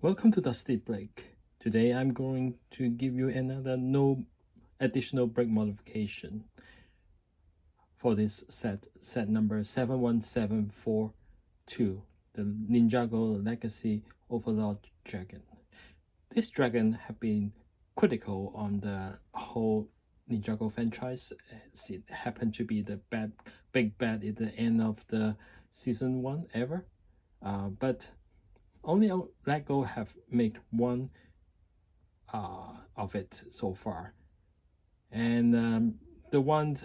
Welcome to Dusty Break. Today I'm going to give you another no additional break modification for this set number 71742, the Ninjago Legacy Overlord Dragon. This dragon have been critical on the whole Ninjago franchise, as it happened to be the big bad at the end of the season 1 ever, but only LEGO have made one of it so far, and the one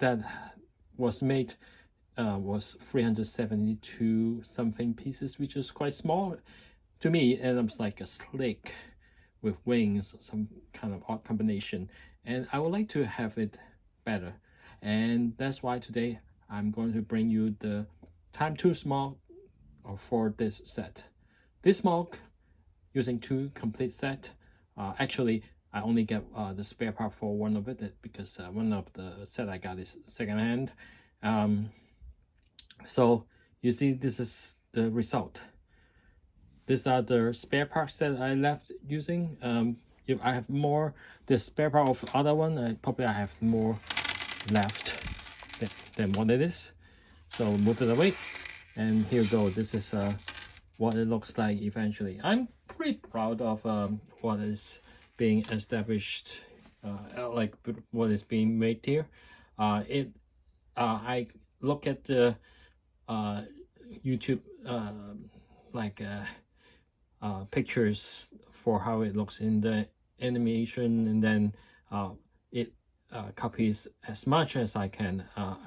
that was made was 372 something pieces, which is quite small to me, and it was like a snake with wings, some kind of odd combination, and I would like to have it better, and that's why today I'm going to bring you the time too small for this set. This MOC using 2 complete set. Actually, I only get the spare part for one of it because one of the set I got is secondhand. So you see, this is the result. These are the spare parts that I left using. If I have more, the spare part of the other one, I have more left than what it is. So move it away, and here you go. This is what it looks like eventually. I'm pretty proud of what is being established, like what is being made here. I look at the YouTube pictures for how it looks in the animation, and then it copies as much as I can,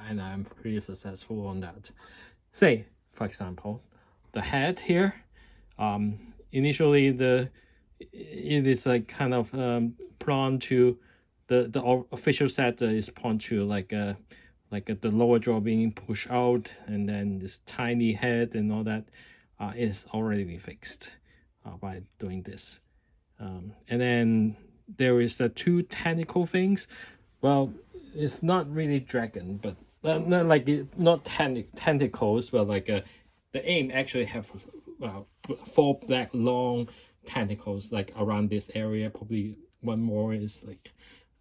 and I'm pretty successful on that. Say, for example, the head here, initially it is like kind of prone to the official set is prone to like the lower jaw being pushed out, and then this tiny head and all that is already been fixed by doing this, and then there is the 2 tentacle things. Well, it's not really dragon, but not tentacles, but like the aim actually have 4 black long tentacles like around this area. Probably one more is like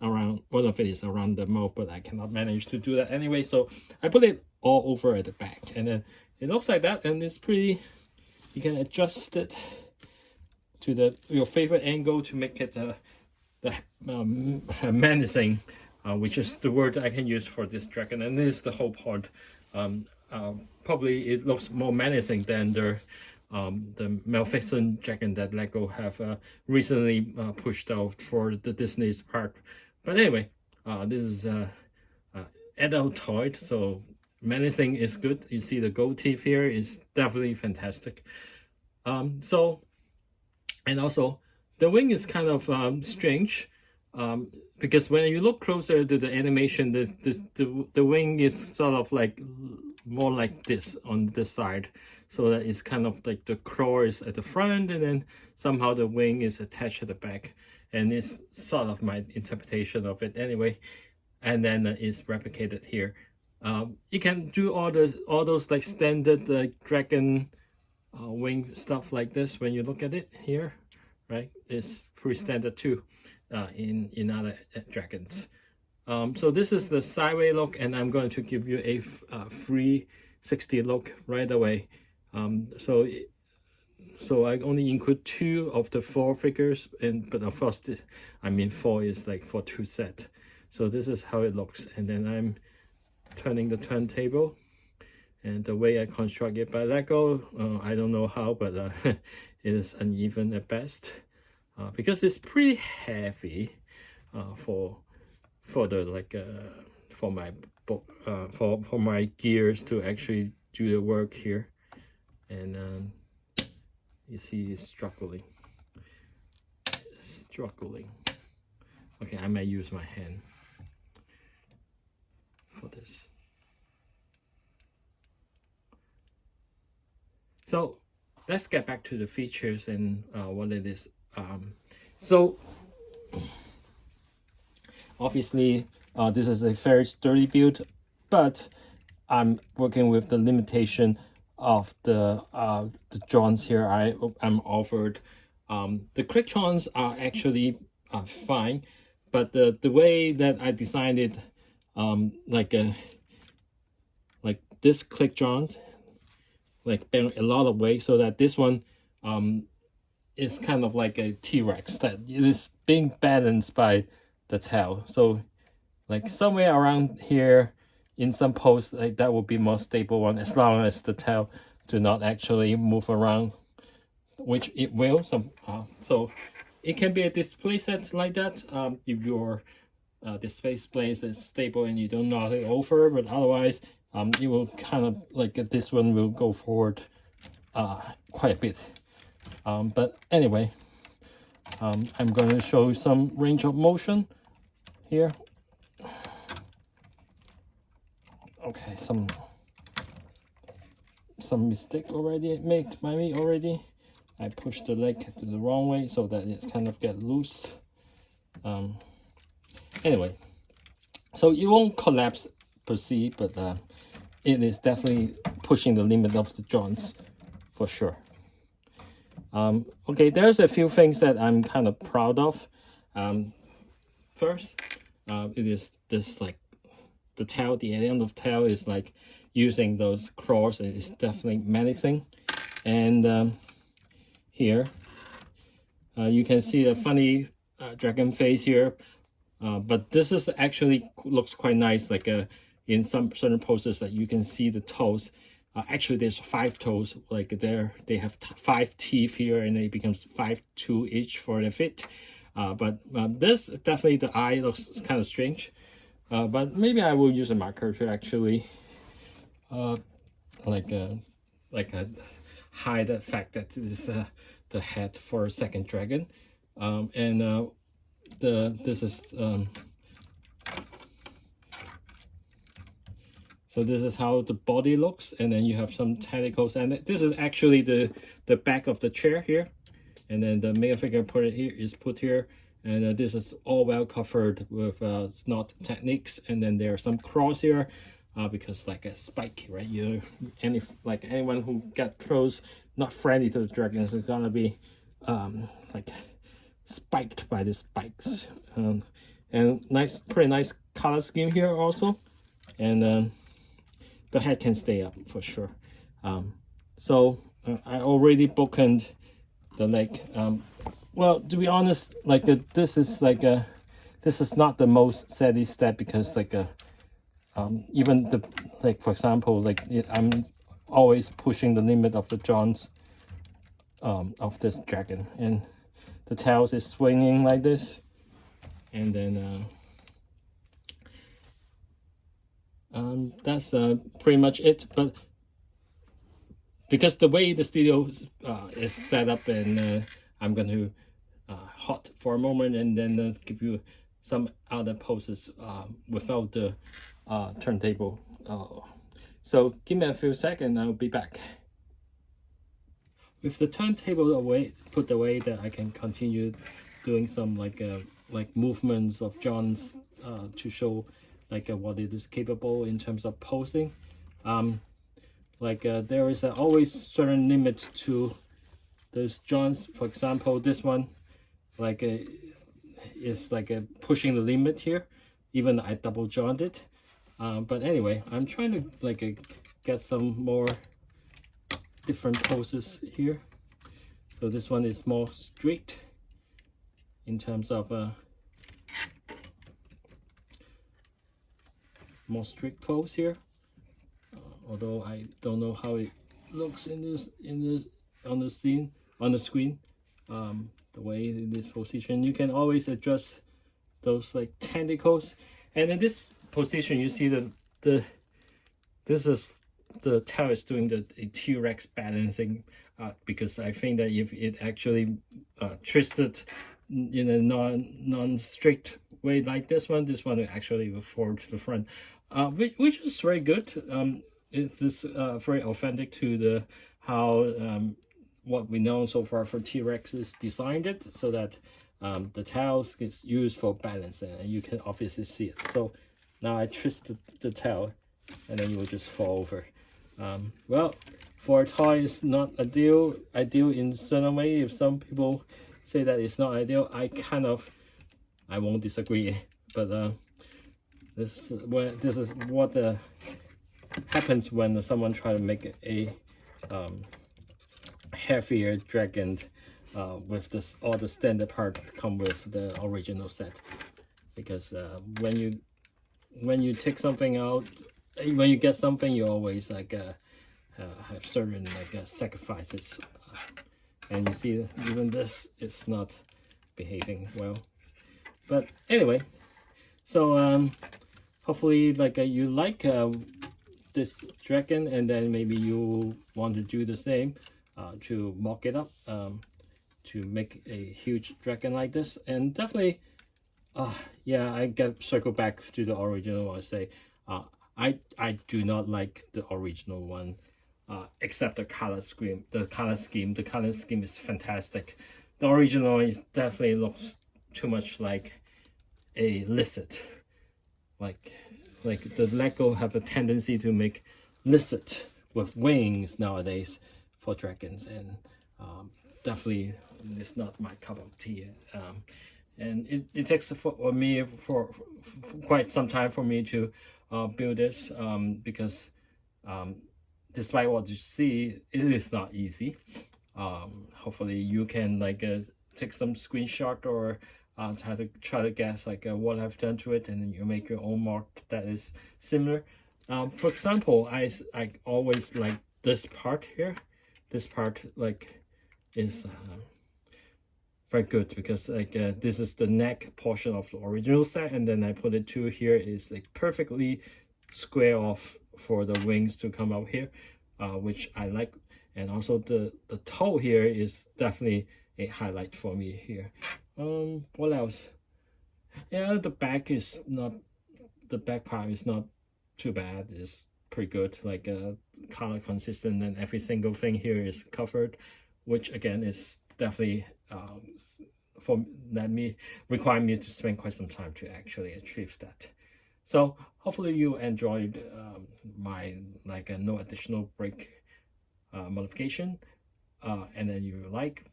around, one of it is around the mouth, but I cannot manage to do that anyway, so I put it all over at the back, and then it looks like that, and it's pretty, you can adjust it to your favorite angle to make it menacing, which is the word I can use for this dragon, and this is the whole part. Probably it looks more menacing than the Maleficent dragon that LEGO have recently pushed out for the Disney's part. But anyway, this is adult toy, so menacing is good. You see the gold teeth here is definitely fantastic. And also the wing is kind of strange, because when you look closer to the animation, the wing is sort of like more like this on this side, so that it's kind of like the claw is at the front, and then somehow the wing is attached at the back, and it's sort of my interpretation of it anyway, and then it's replicated here. You can do all those like standard dragon wing stuff like this when you look at it here, right? It's pretty standard too in other dragons. So this is the sideway look, and I'm going to give you a 360 look right away. So I only include 2 of the 4 figures, but of course I mean 4 is like for 2 set. So this is how it looks, and then I'm turning the turntable, and the way I construct it by LEGO, I don't know how, but it is uneven at best, because it's pretty heavy for my book, for my gears to actually do the work here, and you see it's struggling. Okay, I might use my hand for this. So let's get back to the features and what it is. So obviously this is a very sturdy build, but I'm working with the limitation of the joints here I'm offered. The click joints are actually fine, but the way that I designed it, like this click joint, like bend a lot of weight, so that this one is kind of like a T-Rex, that it is being balanced by the tail. So like somewhere around here in some posts, like that would be more stable one, as long as the tail do not actually move around, which it will. So it can be a display set like that, if your display place is stable and you don't knock it over, but otherwise it will kind of like this one will go forward quite a bit. But anyway, I'm going to show you some range of motion here. Okay, some mistake already made by me already. I pushed the leg to the wrong way so that it kind of get loose. Anyway, so it won't collapse per se, but it is definitely pushing the limit of the joints for sure. Okay, there's a few things that I'm kind of proud of. First, it is this, like the tail, the end of the tail is like using those claws. It is definitely menacing. And here you can see the funny dragon face here, but this is actually looks quite nice, like in some certain poses that you can see the toes. Actually there's 5 toes, like they have 5 teeth here, and it becomes 5-2 each for the fit. But this definitely, the eye looks kind of strange, but maybe I will use a marker to actually hide the fact that this is the head for a second dragon. This is so this is how the body looks, and then you have some tentacles, and this is actually the back of the chair here, and then the male figure put here, and this is all well covered with snot techniques, and then there are some claws here, because like a spike, right? Anyone who get close, not friendly to the dragons, is gonna be like spiked by the spikes. And pretty nice color scheme here also, and the head can stay up for sure. So I already bookended the leg. Well, to be honest, like this is not the most steady step, because like even the, like for example, like I'm always pushing the limit of the joints of this dragon, and the tails is swinging like this, and then that's pretty much it. But because the way the studio is set up, and I'm going to hot for a moment, and then give you some other poses without the turntable. So give me a few seconds, I'll be back. With the turntable put away, that I can continue doing some like movements of joints to show like what it is capable in terms of posing. There is always certain limit to those joints. For example, this one is pushing the limit here, even I double jointed. But anyway, I'm trying to get some more different poses here. So this one is more straight in terms of more strict pose here, although I don't know how it looks on the screen. The way in this position, you can always adjust those like tentacles, and in this position you see this is the tail is doing a T-Rex balancing, because I think that if it actually twisted in a non-strict way like this one actually will forward to the front, which is very good. It is very authentic to how what we know so far for T-Rexes designed it, so that the tail is used for balance, and you can obviously see it. So now I twist the tail, and then you will just fall over. Well, for a toy is not ideal in certain way. If some people say that it's not ideal, I won't disagree. But this is what happens when someone try to make a heavier dragon with this all the standard part come with the original set. Because when you take something out, when you get something, you always like have certain like sacrifices, and you see even this is not behaving well. But anyway, so hopefully like you like this dragon, and then maybe you want to do the same to mock it up to make a huge dragon like this. And definitely yeah, I get circle back to the original. I say I do not like the original one, except the color scheme. The color scheme is fantastic. The original is definitely looks too much like a lizard. Like the Lego have a tendency to make lizard with wings nowadays for dragons, and definitely it's not my cup of tea. And it takes for me for quite some time for me to build this, because despite what you see, it is not easy. Hopefully you can like take some screenshot or try to guess like what I've done to it, and then you make your own mark that is similar. For example, I always like this part here. This part like is very good, because like this is the neck portion of the original set, and then I put it to here is like perfectly square off for the wings to come out here, which I like. And also the toe here is definitely a highlight for me here. What else? Yeah, the back part is not too bad. It's pretty good, like color consistent, and every single thing here is covered, which again is definitely require me to spend quite some time to actually achieve that. So hopefully you enjoyed my like no additional break modification, and then you like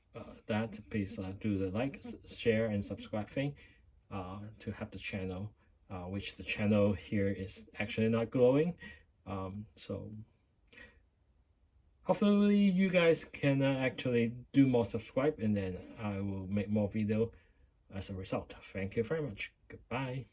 that, please do the like, share, and subscribe thing to help the channel, which the channel here is actually not growing. So hopefully you guys can actually do more subscribe, and then I will make more video as a result. Thank you very much. Goodbye.